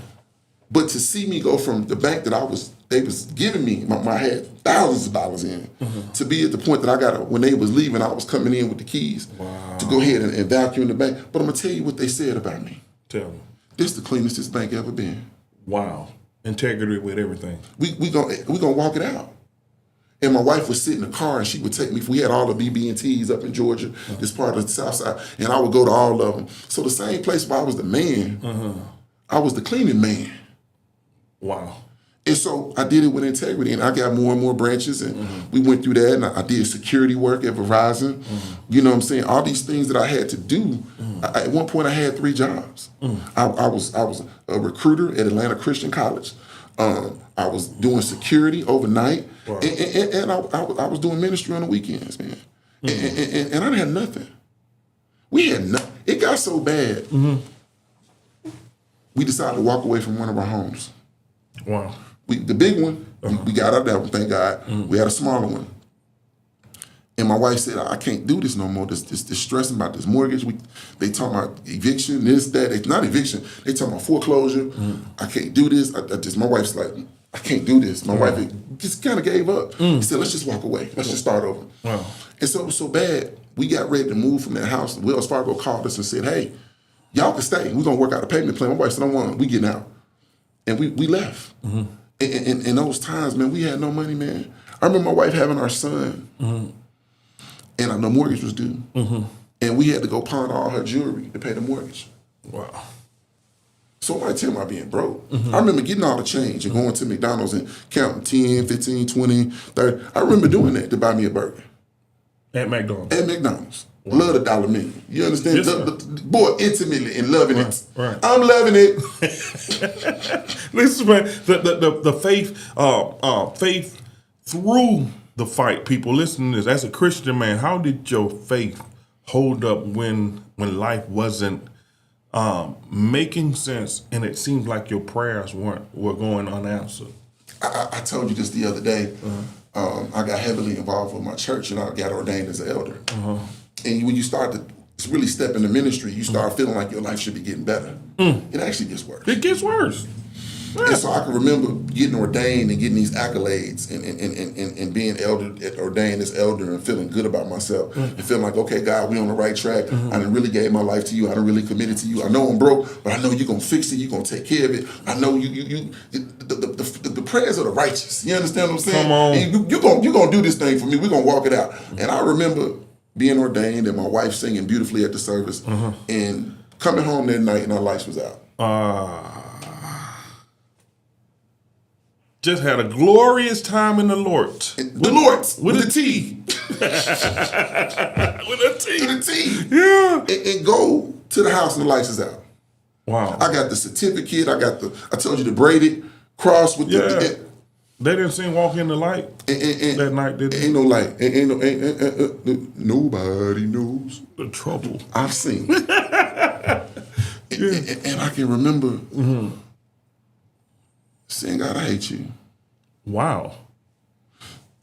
But to see me go from the bank that they was giving me, I had thousands of dollars in, to be at the point that when they was leaving, I was coming in with the keys to go ahead and vacuum the bank. But I'm gonna tell you what they said about me. Tell me. This is the cleanest this bank ever been. Wow. Integrity with everything. We gonna walk it out. And my wife would sit in the car and she would take me. We had all the BB&Ts up in Georgia, this part of the South Side, and I would go to all of them. So the same place where I was the man, I was the cleaning man. Wow. And so I did it with integrity, and I got more and more branches, and we went through that, and I did security work at Verizon. You know what I'm saying? All these things that I had to do. At one point, I had 3 jobs. I was a recruiter at Atlanta Christian College. I was doing security overnight, Wow. and I was doing ministry on the weekends, man. And I had nothing. We had nothing. It got so bad, we decided to walk away from one of our homes. Wow. The big one, we got out of that one, thank God. We had a smaller one. And my wife said, "I can't do this no more. This stressing about this mortgage. They talking about eviction, this, that. It's not eviction. They talking about foreclosure. I can't do this." My wife's like, "I can't do this." My wife just kind of gave up. She said, "Let's just walk away. Let's just start over." Wow. And so it was so bad, we got ready to move from that house. Wells Fargo called us and said, "Hey, y'all can stay. We're going to work out a payment plan." My wife said, "Don't want it. We getting out." And we left. And in those times, man, we had no money, man. I remember my wife having our son, and the mortgage was due. And we had to go pawn all her jewelry to pay the mortgage. Wow. So I tell me about being broke. I remember getting all the change and going to McDonald's and counting 10, 15, 20, 30. I remember doing that to buy me a burger. At McDonald's. At McDonald's. Love the dollar menu. You understand? Yes, sir. Boy, intimately and loving it. Right. I'm loving it. Listen, man, the faith through the fight. People, listen to this. As a Christian man, how did your faith hold up when life wasn't making sense and it seemed like your prayers were going unanswered? I told you this the other day. I got heavily involved with my church, and I got ordained as an elder. And when you start to really step into ministry, you start feeling like your life should be getting better. It actually gets worse. It gets worse. And so I can remember getting ordained and getting these accolades and being ordained as elder and feeling good about myself and feeling like, okay, God, we on the right track. I done really gave my life to you. I done really committed to you. I know I'm broke, but I know you're going to fix it. You're going to take care of it. I know the prayers of the righteous. You understand what I'm saying? Come on. And you're going to do this thing for me. We're going to walk it out. And I remember being ordained and my wife singing beautifully at the service and coming home that night and our lights was out. Just had a glorious time in the Lord. The Lord with a T. With a to T. the T. Yeah. And go to the house and the lights is out. Wow. I got the certificate. I told you the braided cross with Yeah. the. They didn't see him walk in the light And that night, did they? ain't no light. Nobody knows. The trouble. I've seen. And I can remember saying, God, I hate you. Wow.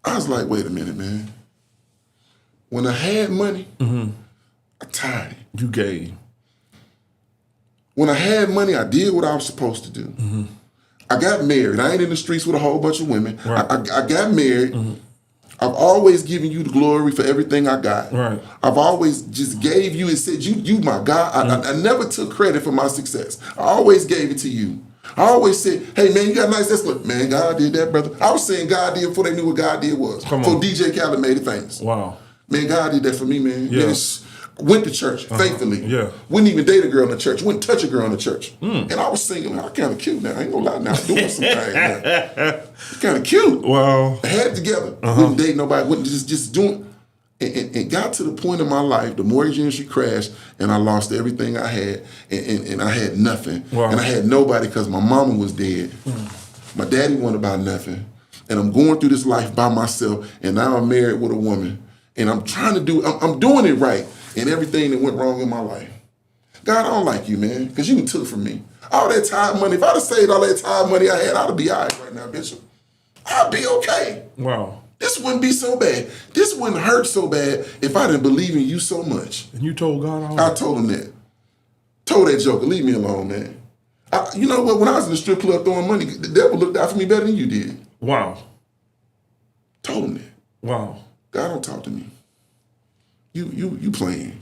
I was like, wait a minute, man. When I had money, I tired it. You gave. When I had money, I did what I was supposed to do. I got married. I ain't in the streets with a whole bunch of women. Right. I got married. I've always given you the glory for everything I got. Right. I've always just gave you and said, you my God. I never took credit for my success. I always gave it to you. I always said, hey, man, you got a nice Escalade. Man, God did that, brother. I was saying God did before they knew what God did was. Come Before on. DJ Khaled made it famous. Wow. Man, God did that for me, man. Yeah. Man, went to church faithfully. Yeah. Wouldn't even date a girl in the church. Wouldn't touch a girl in the church. And I was singing, man, I'm kind of cute now. I ain't gonna lie now. I'm doing some things now. Kind of cute. Wow. I had it together. Wouldn't date nobody. Wouldn't just doing. And got to the point in my life, the mortgage industry crashed, and I lost everything I had, and I had nothing. Wow. And I had nobody because my mama was dead. My daddy wasn't about nothing. And I'm going through this life by myself, and now I'm married with a woman, and I'm trying to do, I'm doing it right, and everything that went wrong in my life. God, I don't like you, man, because you took from me. All that time money, if I'd have saved all that time money I had, I'd be all right right now, Bishop. I'd be okay. Wow. This wouldn't be so bad. This wouldn't hurt so bad if I didn't believe in you so much. And you told God all I that? told him that. Told that joker, leave me alone, man. You know what? When I was in the strip club throwing money, the devil looked out for me better than you did. Wow. Told him that. Wow. God don't talk to me. You playing.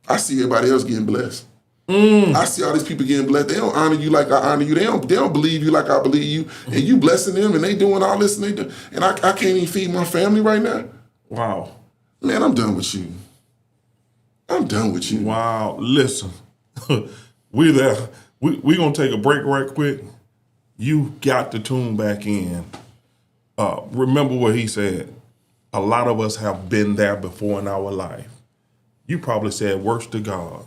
I see everybody else getting blessed. I see all these people getting blessed. They don't honor you like I honor you. They don't believe you like I believe you. And you blessing them, and they doing all this, and they do. And I can't even feed my family right now. Wow. Man, I'm done with you. I'm done with you. Wow. Listen, we there. We gonna take a break right quick. You got to tune back in. Remember what he said. A lot of us have been there before in our life. You probably said worse to God.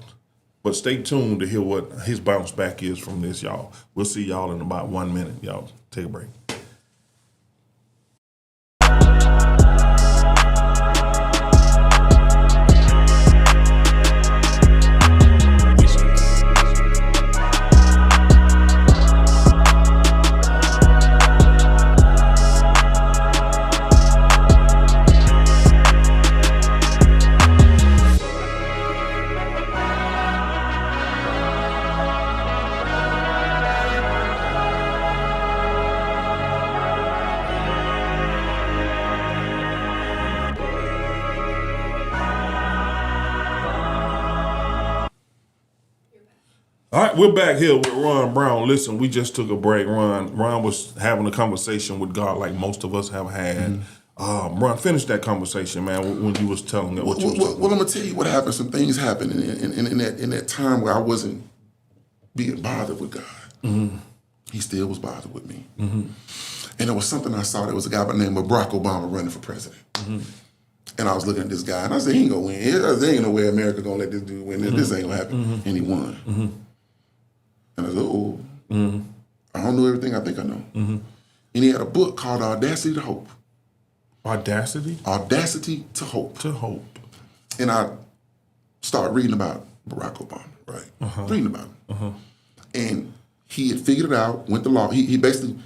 But stay tuned to hear what his bounce back is from this, y'all. We'll see y'all in about 1 minute. Y'all take a break. All right, we're back here with Ron Brown. Listen, we just took a break. Ron was having a conversation with God like most of us have had. Ron, finish that conversation, man, when you was telling it. Well, I'm gonna tell you what happened. Some things happened in that time where I wasn't being bothered with God. He still was bothered with me. And there was something I saw. There was a guy by the name of Barack Obama running for president. And I was looking at this guy, and I said, he ain't gonna win. There ain't no way America gonna let this dude win. This ain't gonna happen. And he won. And I said, oh, I don't know everything I think I know. And he had a book called Audacity to Hope. Audacity? Audacity to Hope. To hope. And I started reading about Barack Obama, right? Reading about him. And he had figured it out, went to law. He basically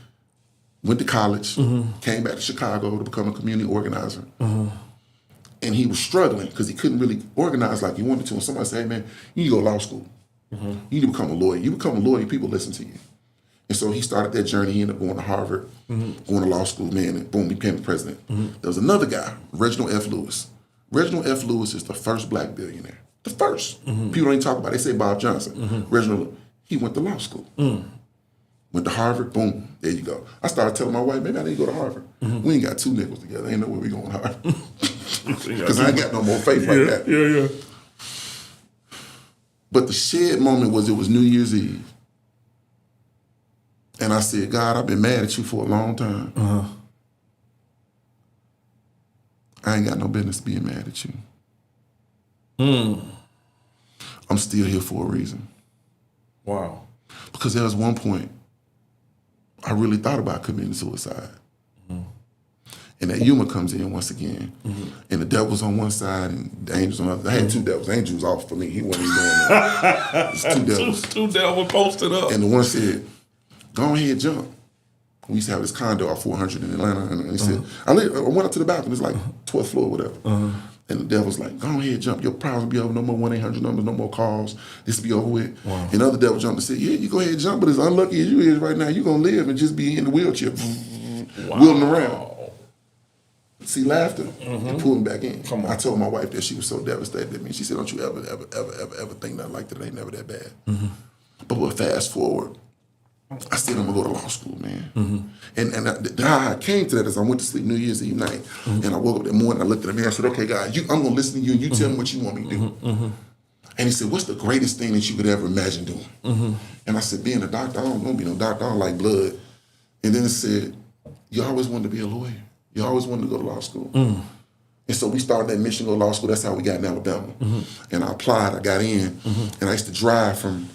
went to college, came back to Chicago to become a community organizer. And he was struggling because he couldn't really organize like he wanted to. And somebody said, hey, man, you need to go to law school. You need to become a lawyer. You become a lawyer, people listen to you. And so he started that journey. He ended up going to Harvard, going to law school, man, and boom, he became the president. There was another guy, Reginald F. Lewis. Reginald F. Lewis is the first black billionaire. The first. People don't even talk about it. They say Bob Johnson. Reginald, he went to law school. Went to Harvard, boom, there you go. I started telling my wife, maybe I need to go to Harvard. We ain't got two nickels together. Ain't no way we going to Harvard. Because I ain't got no more faith like that. Yeah. But the shed moment was, it was New Year's Eve. And I said, God, I've been mad at you for a long time. I ain't got no business being mad at you. I'm still here for a reason. Wow. Because there was one point I really thought about committing suicide. And that humor comes in once again. And the devil's on one side and the angels on the other. I had two devils. The angel was off for me. He wasn't even doing that. It's two devils. Two devils posted up. And the one said, go ahead, jump. We used to have this condo off 400 in Atlanta. And he said, I went up to the balcony. It's like 12th floor or whatever. And the devil's like, go ahead, jump. Your problems will be over. No more 1-800 numbers, no more calls. This will be over with. Wow. And the other devil jumped and said, yeah, you go ahead and jump, but as unlucky as you is right now, you're going to live and just be in the wheelchair, wheeling around. See, laughter, and pulled him back in. Come on. I told my wife that she was so devastated at me. She said, don't you ever think nothing like that. It ain't never that bad. But we'll fast forward. I said, I'm going to go to law school, man. And how I came to that is I went to sleep New Year's Eve night, and I woke up that morning, I looked at the mirror and said, okay, God, I'm going to listen to you, and you tell me what you want me to do. And he said, what's the greatest thing that you could ever imagine doing? And I said, being a doctor. I don't want to be no doctor. I don't like blood. And then it said, you always wanted to be a lawyer. You always wanted to go to law school. And so we started that mission to go to law school. That's how we got in Alabama. And I applied, I got in, and I used to drive from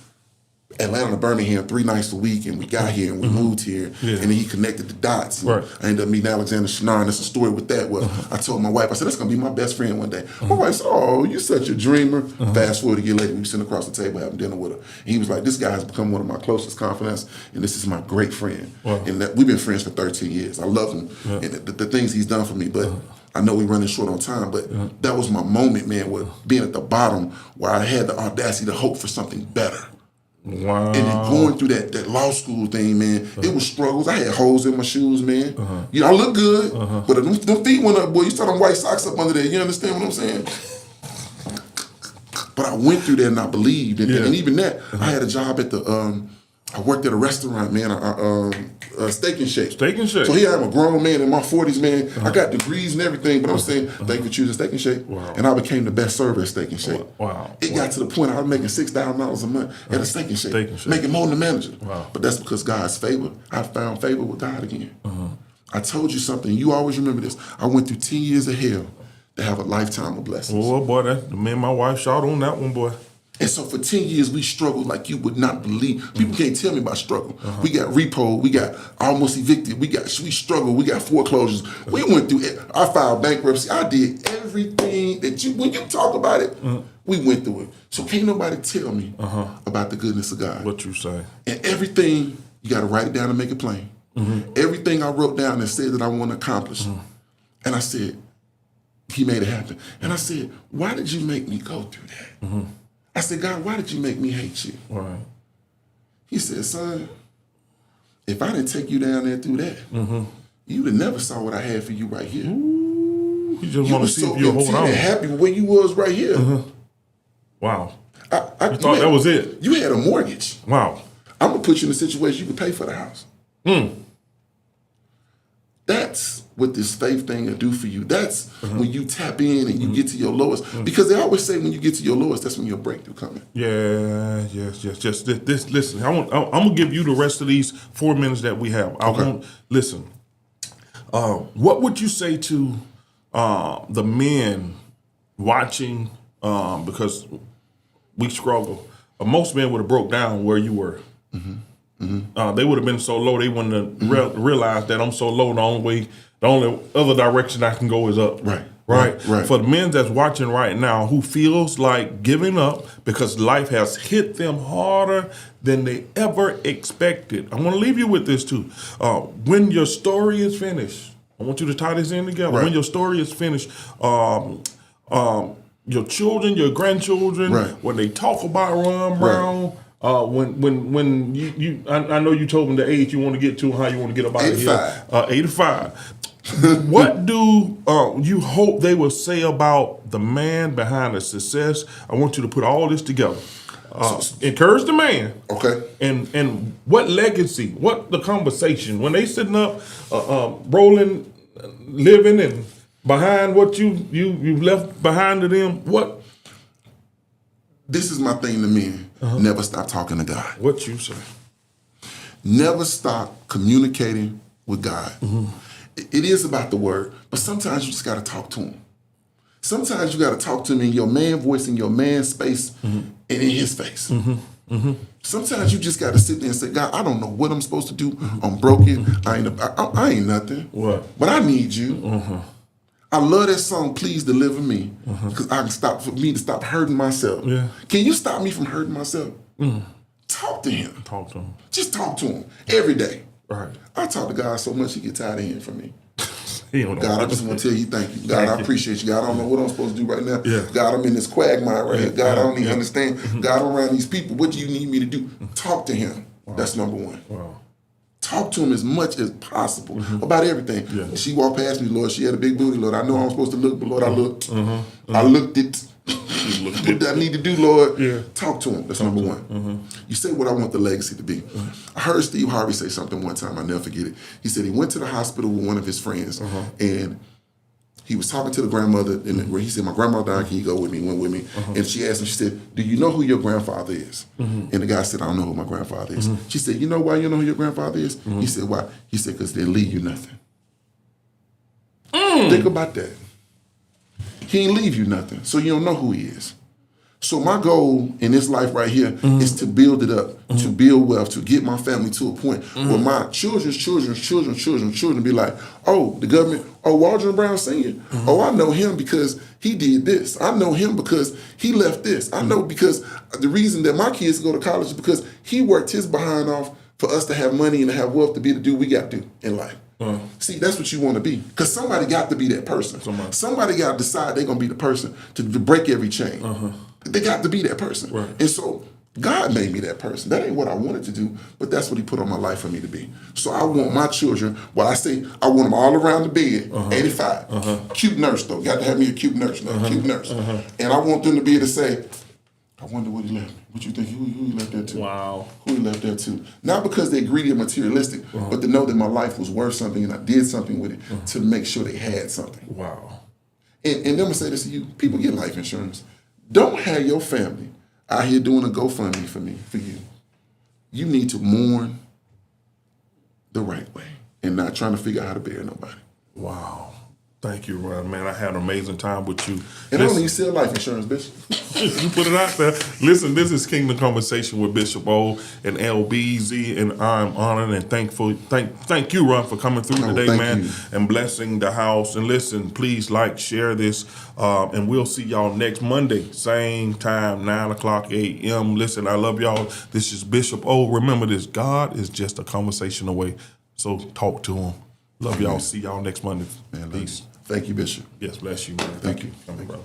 Atlanta to Birmingham 3 nights a week, and we got here and we moved here, and then he connected the dots. Right. I ended up meeting Alexander Shinar, and there's a story with that where I told my wife, I said, that's gonna be my best friend one day. My wife said, oh, you're such a dreamer. Fast forward a year later, we were sitting across the table having dinner with her. And he was like, this guy has become one of my closest confidants, and this is my great friend. Wow. And that, we've been friends for 13 years. I love him, and the things he's done for me, but I know we're running short on time, but that was my moment, man, with being at the bottom where I had the audacity to hope for something better. Wow. And then going through that law school thing, man, it was struggles. I had holes in my shoes, man. You know, I look good, but if them feet went up, boy, you saw them white socks up under there. You understand what I'm saying? But I went through that and I believed. And even that, I had a job at I worked at a restaurant, man, Steak and Shake. Steak and Shake. So here I am, a grown man in my 40s, man. I got degrees and everything, but I'm saying, thank you for choosing Steak and Shake. Wow. And I became the best server at Steak and Shake. Wow. It got to the point I was making $6,000 a month at a Steak and Shake. Steak and Shake. Making more than the manager. Wow. But that's because God's favor. I found favor with God again. I told you something. You always remember this. I went through 10 years of hell to have a lifetime of blessings. Oh, boy, me and my wife shot on that one, boy. And so for 10 years, we struggled like you would not believe. People can't tell me about struggle. We got repo, we got almost evicted, we struggled, we got foreclosures. We went through it. I filed bankruptcy. I did everything that when you talk about it, we went through it. So can't nobody tell me about the goodness of God. What you say? And everything, you got to write it down and make it plain. Everything I wrote down and said that I want to accomplish. And I said, he made it happen. And I said, why did you make me go through that? I said, God, why did you make me hate you? Right. He said, son, if I didn't take you down there through that, you'd have never saw what I had for you right here. Ooh, you just You want to was see so if you'll hold empty on. and happy with where you was right here. Wow. You thought that was it? You had a mortgage. Wow. I'm going to put you in a situation you could pay for the house. That's what this faith thing will do for you. That's when you tap in and you get to your lowest. Because they always say when you get to your lowest, that's when your breakthrough coming. Yeah, yes. This listen, I'm gonna give you the rest of these 4 minutes that we have. I won't listen. What would you say to the men watching? Because we struggle. Most men would have broke down where you were. They would have been so low they wouldn't have realized that I'm so low. The only other direction I can go is up. Right. For the men that's watching right now who feels like giving up because life has hit them harder than they ever expected. I want to leave you with this too. When your story is finished, I want you to tie this in together. Right. When your story is finished, your children, your grandchildren, when they talk about Ron Brown. When you I know you told them the age you want to get to, how you want to get up out of here. 85. What do you hope they will say about the man behind the success? I want you to put all this together. Encourage the man. Okay. And what legacy, what the conversation, when they sitting up, rolling, living, and behind what you've left behind to them, what? This is my thing to men. Never stop talking to God. What you say? Never stop communicating with God. it is about the word, but sometimes you just got to talk to him. Sometimes you got to talk to him in your man voice, in your man space, and in his face. Sometimes you just got to sit there and say, God, I don't know what I'm supposed to do. I'm broken. I ain't nothing. What? But I need you. I love that song, Please Deliver Me, because I can for me to stop hurting myself. Yeah. Can you stop me from hurting myself? Talk to him. Talk to him. Just talk to him every day. Right. I talk to God so much he get tired of hearing from me. He don't know God, I what just to want say. to tell you thank you. God, I appreciate you. God, I don't know what I'm supposed to do right now. Yeah. God, I'm in this quagmire right here. God, I don't even Yeah. understand. God, I'm around these people. What do you need me to do? Talk to him. That's number one. Wow. Talk to him as much as possible about everything. Yeah. She walked past me, Lord. She had a big booty, Lord. I know I'm supposed to look, but Lord, I looked. I looked it. What do I need to do, Lord? Yeah. Talk to him. That's number one. You say what I want the legacy to be. I heard Steve Harvey say something one time. I'll never forget it. He said he went to the hospital with one of his friends, and he was talking to the grandmother, and where he said, my grandma died, can you go with me? He went with me. And she asked him, she said, do you know who your grandfather is? And the guy said, I don't know who my grandfather is. She said, you know why you know who your grandfather is? He said, why? He said, because they'll leave you nothing. Think about that. He ain't leave you nothing, so you don't know who he is. So my goal in this life right here is to build it up, to build wealth, to get my family to a point where my children's children be like, oh, the government, oh, Waldron Brown Sr., oh, I know him because he did this. I know him because he left this. I know because the reason that my kids go to college is because he worked his behind off for us to have money and to have wealth to be able to do what we got to do in life. See, that's what you want to be. Because somebody got to be that person. Somebody got to decide they're going to be the person to break every chain. They got to be that person. Right. And so God made me that person. That ain't what I wanted to do, but that's what he put on my life for me to be. So I want my children, well, I say I want them all around the bed, 85. Cute nurse, though. Got to have me a cute nurse now, cute nurse. And I want them to be able to say, I wonder what he left me. What you think? Who he left that to? Wow. Who he left that to? Not because they're greedy or materialistic, but to know that my life was worth something and I did something with it to make sure they had something. Wow. And then I'm going to say this to you. People get life insurance. Don't have your family out here doing a GoFundMe for you. You need to mourn the right way and not trying to figure out how to bury nobody. Wow. Thank you, Ron. Man, I had an amazing time with you. And I don't even sell life insurance, Bishop. You put it out there. Listen, this is Kingdom Conversation with Bishop O and LBZ, and I'm honored and thankful. Thank you, Ron, for coming through today, thank man, you. and blessing the house. And listen, please like, share this, and we'll see y'all next Monday, same time, 9:00 a.m. Listen, I love y'all. This is Bishop O. Remember this, God is just a conversation away, so talk to him. Love y'all. See y'all next Monday. Man, Peace. thank you, Bishop. Yes, bless you, man. Thank you. Come on, bro.